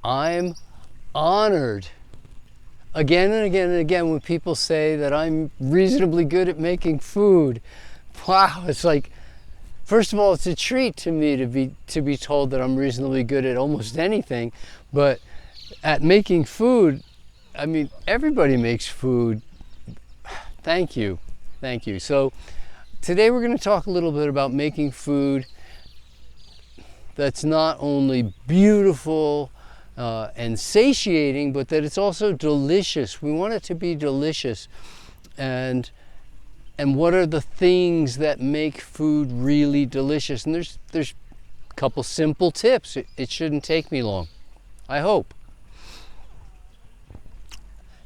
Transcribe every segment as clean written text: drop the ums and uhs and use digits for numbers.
I'm honored again and again and again when people say that I'm reasonably good at making food. Wow, it's like, first of all, it's a treat to me to be told that I'm reasonably good at almost anything, but at making food, I mean, everybody makes food. Thank you. Thank you. So today we're going to talk a little bit about making food that's not only beautiful and satiating, but that it's also delicious. We want it to be delicious. And what are the things that make food really delicious? And there's a couple simple tips. It shouldn't take me long, I hope.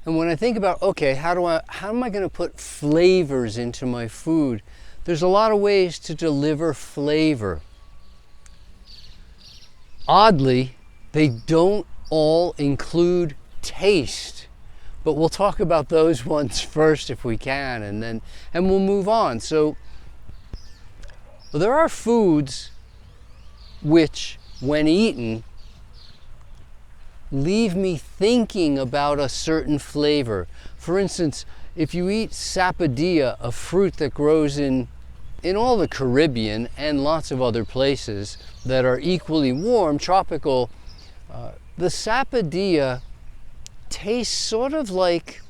And when I think about, okay, how am I going to put flavors into my food? There's a lot of ways to deliver flavor. Oddly, they don't all include taste, but we'll talk about those ones first if we can, and we'll move on. So there are foods which, when eaten, leave me thinking about a certain flavor. For instance, if you eat sapodilla, a fruit that grows in all the Caribbean and lots of other places that are equally warm, tropical, the sapodilla tastes sort of like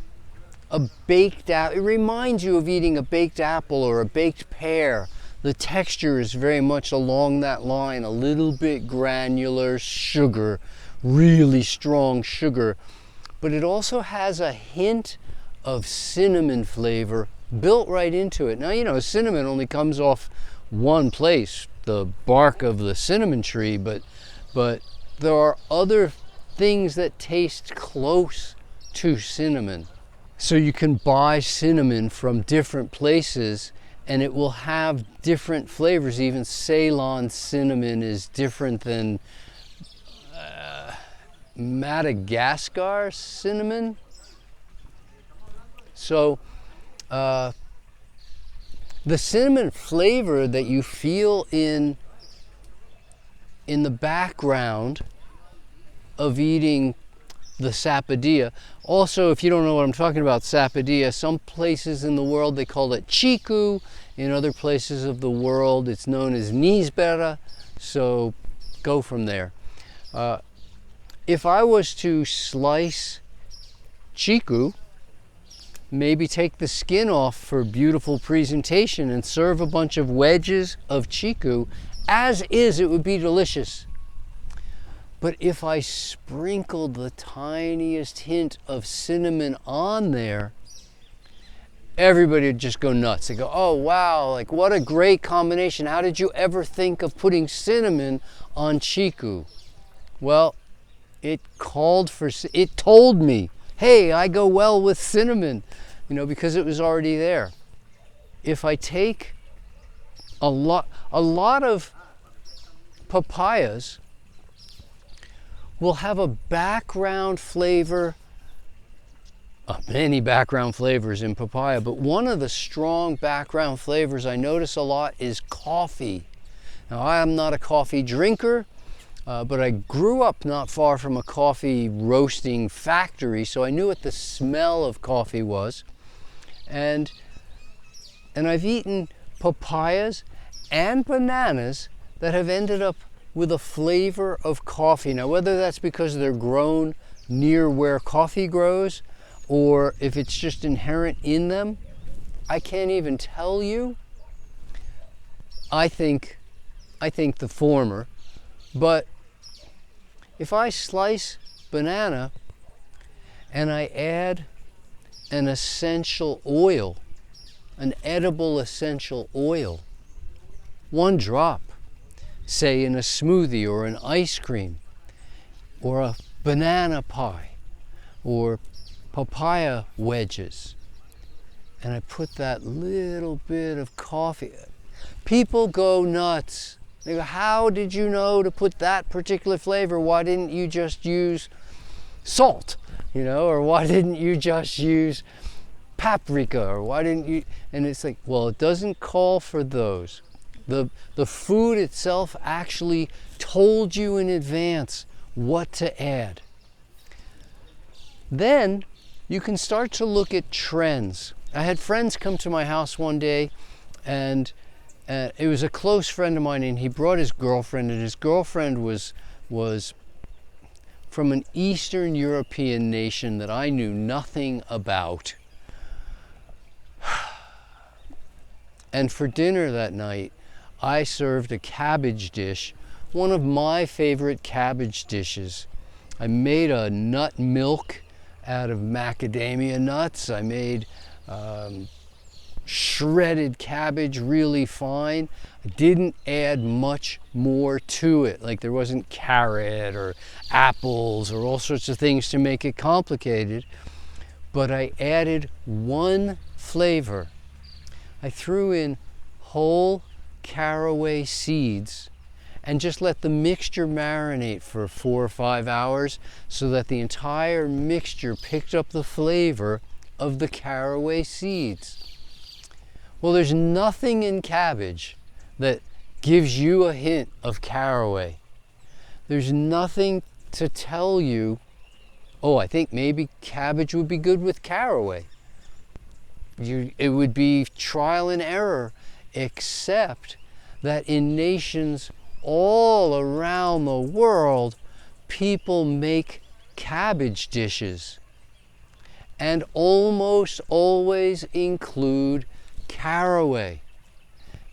a baked apple. It reminds you of eating a baked apple or a baked pear. The texture is very much along that line, a little bit granular, sugar, really strong sugar, but it also has a hint of cinnamon flavor built right into it. Now, you know, cinnamon only comes off one place, the bark of the cinnamon tree, but there are other things that taste close to cinnamon. So you can buy cinnamon from different places and it will have different flavors. Even Ceylon cinnamon is different than Madagascar cinnamon. So the cinnamon flavor that you feel in the background of eating the sapodilla. Also, if you don't know what I'm talking about, sapodilla, some places in the world they call it chiku. In other places of the world it's known as nisbera. So go from there. If I was to slice chiku, maybe take the skin off for beautiful presentation and serve a bunch of wedges of chiku, as is, it would be delicious. But if I sprinkled the tiniest hint of cinnamon on there, everybody would just go nuts. They go, oh wow, like what a great combination. How did you ever think of putting cinnamon on chiku? Well, it told me, hey, I go well with cinnamon, you know, because it was already there. If I take a lot of papayas will have a background flavor, many background flavors in papaya, but one of the strong background flavors I notice a lot is coffee. Now, I am not a coffee drinker, but I grew up not far from a coffee roasting factory, so I knew what the smell of coffee was. And I've eaten papayas and bananas that have ended up with a flavor of coffee. Now, whether that's because they're grown near where coffee grows, or if it's just inherent in them, I can't even tell you. I think the former. But if I slice banana and I add an essential oil, an edible essential oil, one drop, say in a smoothie or an ice cream or a banana pie or papaya wedges, and I put that little bit of coffee, people go nuts. They go, how did you know to put that particular flavor? Why didn't you just use salt? You know, or why didn't you just use paprika? Or why didn't you? And it's like, well, it doesn't call for those. The food itself actually told you in advance what to add. Then you can start to look at trends. I had friends come to my house one day, and it was a close friend of mine, and he brought his girlfriend, and his girlfriend was from an Eastern European nation that I knew nothing about. And for dinner that night, I served a cabbage dish, one of my favorite cabbage dishes. I made a nut milk out of macadamia nuts. I made shredded cabbage really fine. I didn't add much more to it, like there wasn't carrot or apples or all sorts of things to make it complicated, but I added one flavor. I threw in whole caraway seeds and just let the mixture marinate for 4 or 5 hours so that the entire mixture picked up the flavor of the caraway seeds. Well, there's nothing in cabbage that gives you a hint of caraway. There's nothing to tell you, oh, I think maybe cabbage would be good with caraway. It would be trial and error, except that in nations all around the world, people make cabbage dishes and almost always include caraway.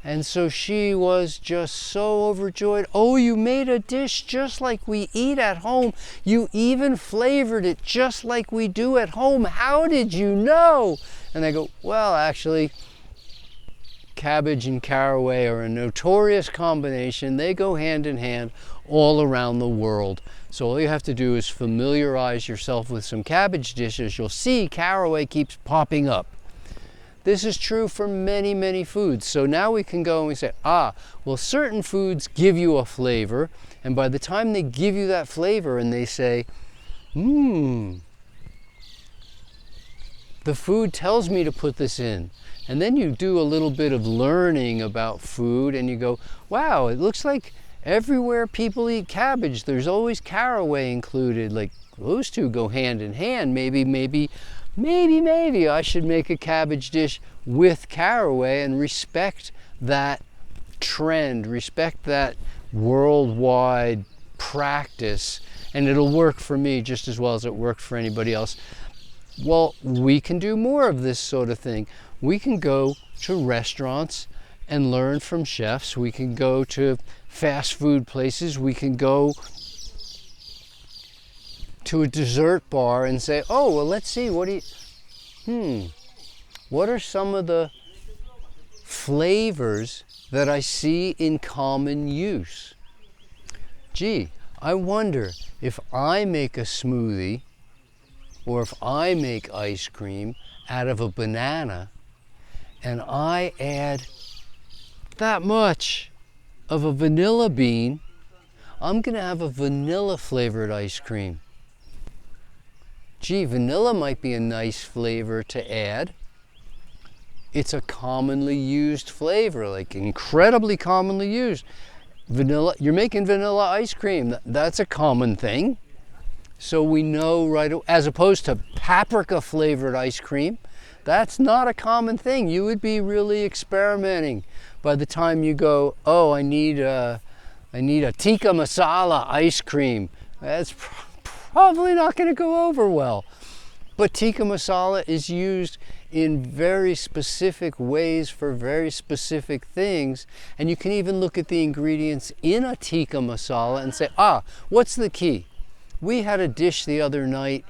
And so she was just so overjoyed. Oh, you made a dish just like we eat at home. You even flavored it just like we do at home. How did you know? And I go, well, actually, cabbage and caraway are a notorious combination. They go hand in hand all around the world. So all you have to do is familiarize yourself with some cabbage dishes. You'll see caraway keeps popping up. This is true for many, many foods. So now we can go and we say, well, certain foods give you a flavor, and by the time they give you that flavor and they say, the food tells me to put this in. And then you do a little bit of learning about food and you go, wow, it looks like everywhere people eat cabbage, there's always caraway included. Like those two go hand in hand. Maybe I should make a cabbage dish with caraway and respect that trend, respect that worldwide practice, and it'll work for me just as well as it worked for anybody else. Well, we can do more of this sort of thing. We can go to restaurants and learn from chefs. We can go to fast food places. We can go to a dessert bar and say, oh, well, let's see, what are some of the flavors that I see in common use? Gee, I wonder if I make a smoothie or if I make ice cream out of a banana and I add that much of a vanilla bean, I'm gonna have a vanilla flavored ice cream. Gee, vanilla might be a nice flavor to add. It's a commonly used flavor, like incredibly commonly used. Vanilla, you're making vanilla ice cream, that's a common thing. So we know right away, as opposed to paprika flavored ice cream, that's not a common thing. You would be really experimenting by the time you go, oh, I need a tikka masala ice cream. That's probably not going to go over well. But tikka masala is used in very specific ways for very specific things. And you can even look at the ingredients in a tikka masala and say, what's the key? We had a dish the other night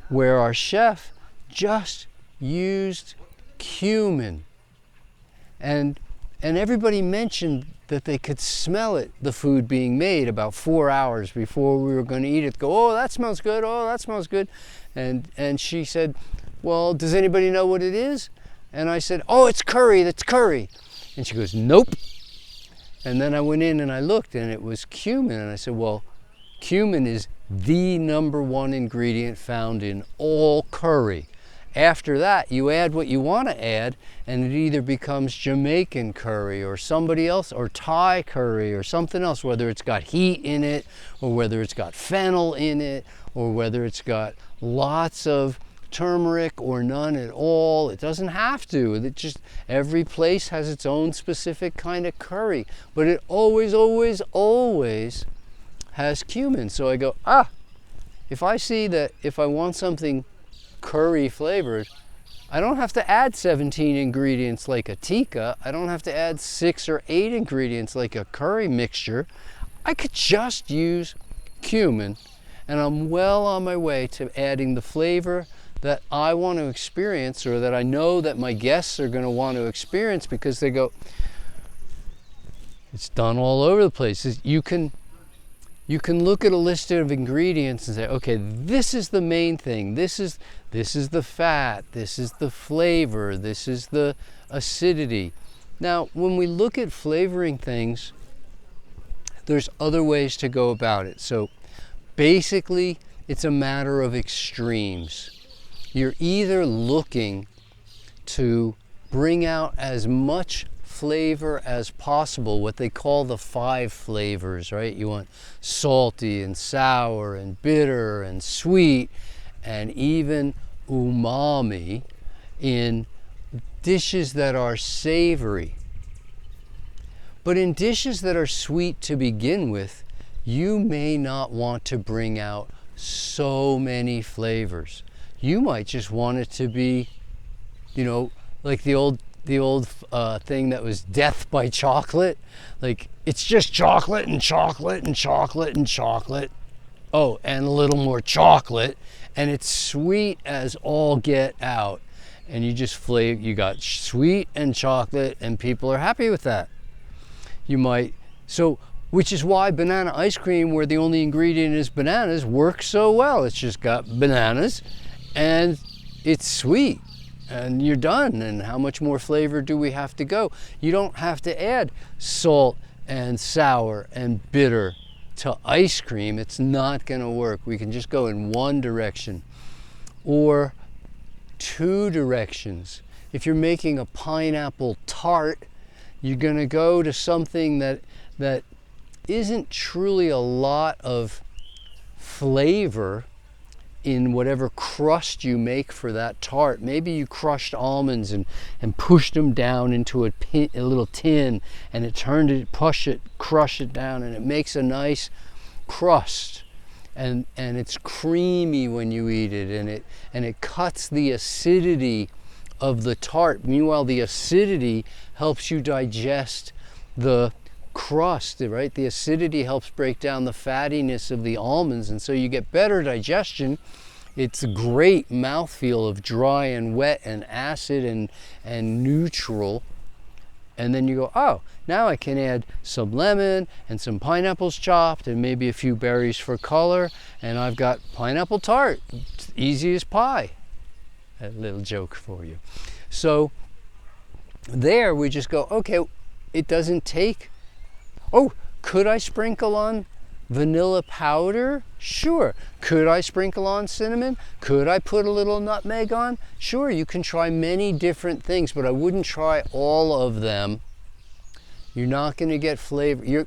where our chef just used cumin. And everybody mentioned that they could smell it, the food being made, about 4 hours before we were going to eat it. Go, oh, that smells good. Oh, that smells good. And she said, well, does anybody know what it is? And I said, oh, it's curry. That's curry. And she goes, nope. And then I went in and I looked and it was cumin. And I said, well, cumin is the #1 ingredient found in all curry. after that, you add what you want to add, and it either becomes Jamaican curry or somebody else, or Thai curry or something else, whether it's got heat in it, or whether it's got fennel in it, or whether it's got lots of turmeric or none at all. It doesn't have to. It just, every place has its own specific kind of curry, but it always, always, always has cumin. So I go, if I see that if I want something curry flavored, I don't have to add 17 ingredients like a tikka. I don't have to add 6 or 8 ingredients like a curry mixture. I could just use cumin, and I'm well on my way to adding the flavor that I want to experience, or that I know that my guests are going to want to experience, because they go, it's done all over the place. You can look at a list of ingredients and say, okay, this is the main thing. This is the fat. This is the flavor. This is the acidity. Now, when we look at flavoring things, there's other ways to go about it. So basically, it's a matter of extremes. You're either looking to bring out as much flavor as possible, what they call the 5 flavors, right? You want salty and sour and bitter and sweet and even umami in dishes that are savory. But in dishes that are sweet to begin with, you may not want to bring out so many flavors. You might just want it to be, like the old thing that was death by chocolate. Like, it's just chocolate and chocolate and chocolate and chocolate. Oh, and a little more chocolate. And it's sweet as all get out. And you just flavor, you got sweet and chocolate, and people are happy with that. Which is why banana ice cream, where the only ingredient is bananas, works so well. It's just got bananas and it's sweet. And you're done. And how much more flavor do we have to go? You don't have to add salt and sour and bitter to ice cream. It's not going to work. We can just go in one direction or 2 directions. If you're making a pineapple tart, you're going to go to something that isn't truly a lot of flavor in whatever crust you make for that tart. Maybe you crushed almonds and pushed them down into a little tin, and it crush it down, and it makes a nice crust, and it's creamy when you eat it, and it cuts the acidity of the tart. Meanwhile, the acidity helps you digest the crust, right? The acidity helps break down the fattiness of the almonds, and so you get better digestion. It's a great mouthfeel of dry and wet and acid and neutral. And then you go, oh, now I can add some lemon and some pineapples chopped and maybe a few berries for color, and I've got pineapple tart. It's easy as pie. A little joke for you. So there we just go, okay, it doesn't take, oh, could I sprinkle on vanilla powder? Sure. Could I sprinkle on cinnamon? Could I put a little nutmeg on? Sure, you can try many different things, but I wouldn't try all of them. You're not going to get flavor.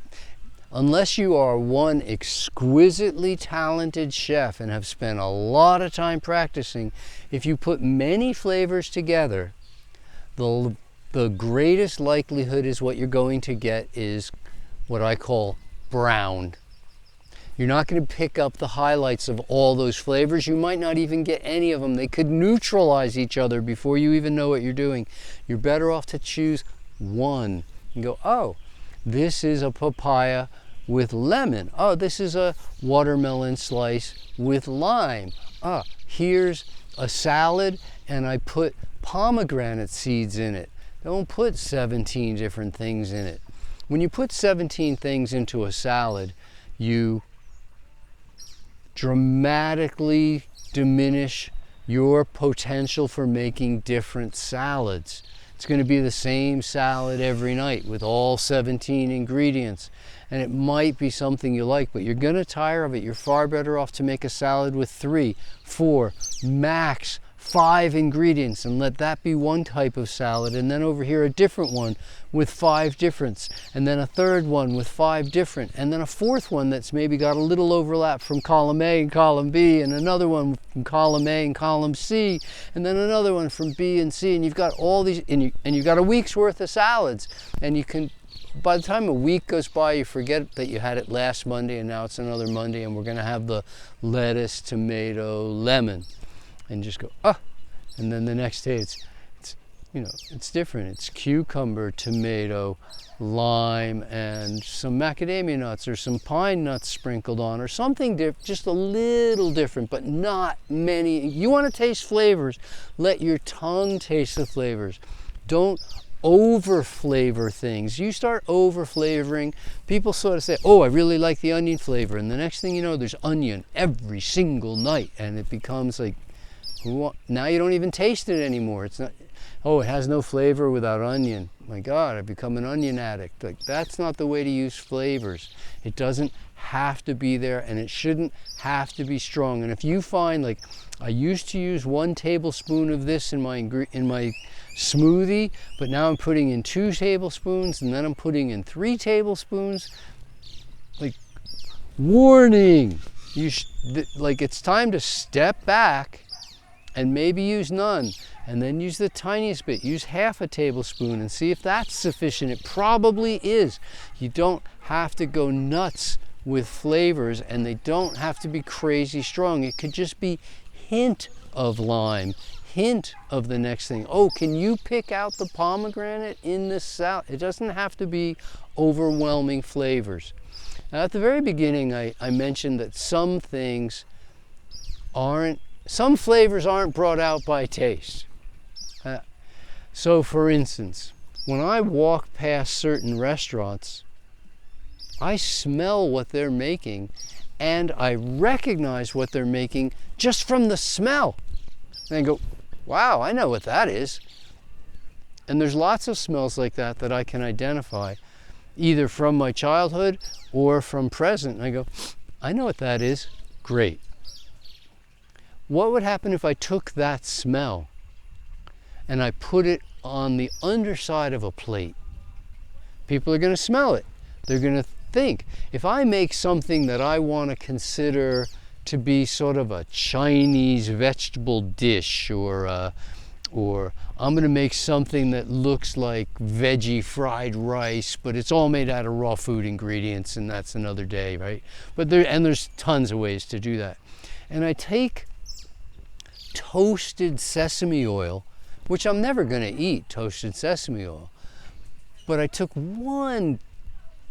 Unless you are one exquisitely talented chef and have spent a lot of time practicing, if you put many flavors together, the greatest likelihood is what you're going to get is what I call brown. You're not going to pick up the highlights of all those flavors. You might not even get any of them. They could neutralize each other before you even know what you're doing. You're better off to choose one and go, oh, this is a papaya with lemon. Oh, this is a watermelon slice with lime. Ah, here's a salad and I put pomegranate seeds in it. Don't put 17 different things in it. When you put 17 things into a salad, you dramatically diminish your potential for making different salads. It's going to be the same salad every night with all 17 ingredients, and it might be something you like, but you're going to tire of it. You're far better off to make a salad with 3, 4, max 5 ingredients and let that be one type of salad, and then over here a different one with 5 differents, and then a third one with 5 different, and then a fourth one that's maybe got a little overlap from column A and column B, and another one from column A and column C, and then another one from B and C, and you've got all these, and you've got a week's worth of salads, and you can, by the time a week goes by, you forget that you had it last Monday and now it's another Monday, and we're going to have the lettuce, tomato, lemon, and just go, ah, and then the next day it's you know, it's different. It's cucumber, tomato, lime, and some macadamia nuts or some pine nuts sprinkled on, or something just a little different, but not many. You want to taste flavors, let your tongue taste the flavors. Don't over flavor things. You start over flavoring, people sort of say, oh, I really like the onion flavor, and the next thing you know, there's onion every single night, and it becomes like, now you don't even taste it anymore. It's not, oh, it has no flavor without onion. My God, I've become an onion addict. Like, that's not the way to use flavors. It doesn't have to be there, and it shouldn't have to be strong. And if you find, like, I used to use 1 tablespoon of this in my smoothie, but now I'm putting in 2 tablespoons, and then I'm putting in 3 tablespoons, like, warning. Like, it's time to step back and maybe use none, and then use the tiniest bit. Use half a tablespoon and see if that's sufficient. It probably is. You don't have to go nuts with flavors, and they don't have to be crazy strong. It could just be hint of lime, hint of the next thing. Oh, can you pick out the pomegranate in this salad? It doesn't have to be overwhelming flavors. Now, at the very beginning, I mentioned that some flavors aren't brought out by taste. So for instance, when I walk past certain restaurants, I smell what they're making, and I recognize what they're making just from the smell. And I go, wow, I know what that is. And there's lots of smells like that I can identify, either from my childhood or from present. And I go, I know what that is. Great. What would happen if I took that smell and I put it on the underside of a plate? People are going to smell it. They're going to think. If I make something that I want to consider to be sort of a Chinese vegetable dish, or I'm going to make something that looks like veggie fried rice, but it's all made out of raw food ingredients, and that's another day, right? But there's tons of ways to do that. And I take toasted sesame oil, which I'm never going to eat, toasted sesame oil, but I took 1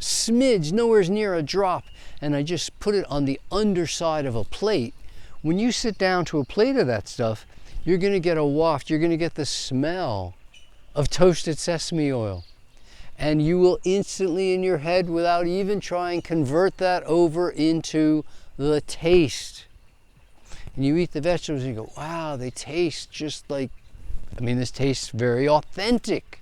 smidge, nowhere near a drop, and I just put it on the underside of a plate. When you sit down to a plate of that stuff, you're going to get a waft, you're going to get the smell of toasted sesame oil, and you will instantly in your head, without even trying, convert that over into the taste. And you eat the vegetables and you go, wow, they taste just like, this tastes very authentic.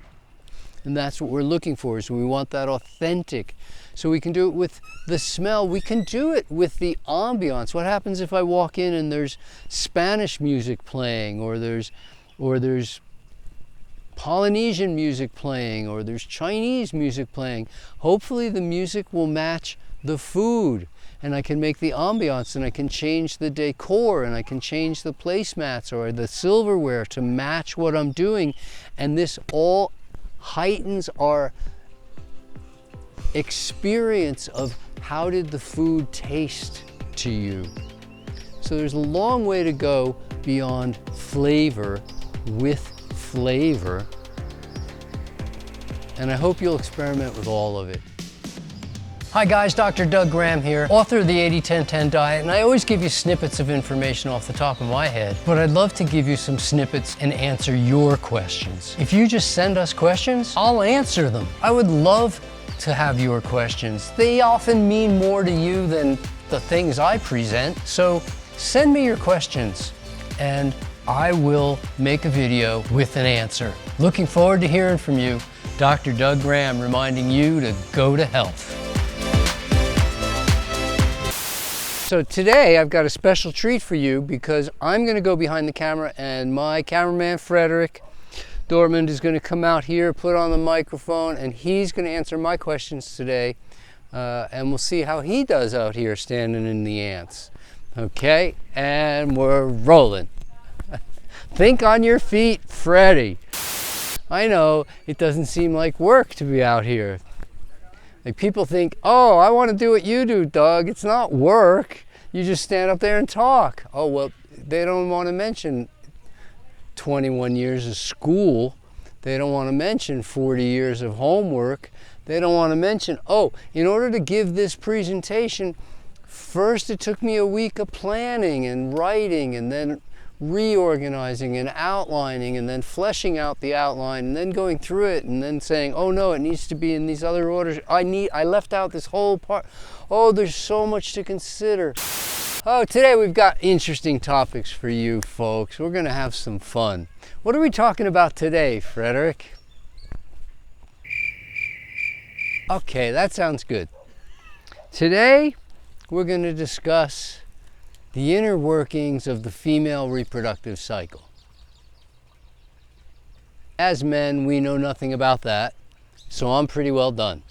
And that's what we're looking for, is we want that authentic. So we can do it with the smell. We can do it with the ambiance. What happens if I walk in and there's Spanish music playing, or there's Polynesian music playing, or there's Chinese music playing? Hopefully the music will match the food, and I can make the ambiance, and I can change the decor, and I can change the placemats or the silverware to match what I'm doing. And this all heightens our experience of how did the food taste to you. So there's a long way to go beyond flavor with flavor, and I hope you'll experiment with all of it. Hi guys, Dr. Doug Graham here, author of the 80-10-10 diet, and I always give you snippets of information off the top of my head, but I'd love to give you some snippets and answer your questions. If you just send us questions, I'll answer them. I would love to have your questions. They often mean more to you than the things I present, so send me your questions and I will make a video with an answer. Looking forward to hearing from you. Dr. Doug Graham reminding you to go to health. So today I've got a special treat for you because I'm going to go behind the camera and my cameraman Frederick Dortmund is going to come out here, put on the microphone, and he's going to answer my questions today. And we'll see how he does out here standing in the ants. Okay, and we're rolling. Think on your feet, Freddie. I know it doesn't seem like work to be out here. Like people think, oh, I want to do what you do, Doug. It's not work. You just stand up there and talk. Oh, well, they don't want to mention 21 years of school. They don't want to mention 40 years of homework. They don't want to mention, oh, in order to give this presentation, first it took me a week of planning and writing and then reorganizing and outlining and then fleshing out the outline and then going through it and then saying, oh no, it needs to be in these other orders. I left out this whole part. Oh, there's so much to consider. Oh, today we've got interesting topics for you folks. We're gonna have some fun. What are we talking about today, Frederick? Okay, that sounds good. Today we're going to discuss the inner workings of the female reproductive cycle. As men, we know nothing about that, so I'm pretty well done.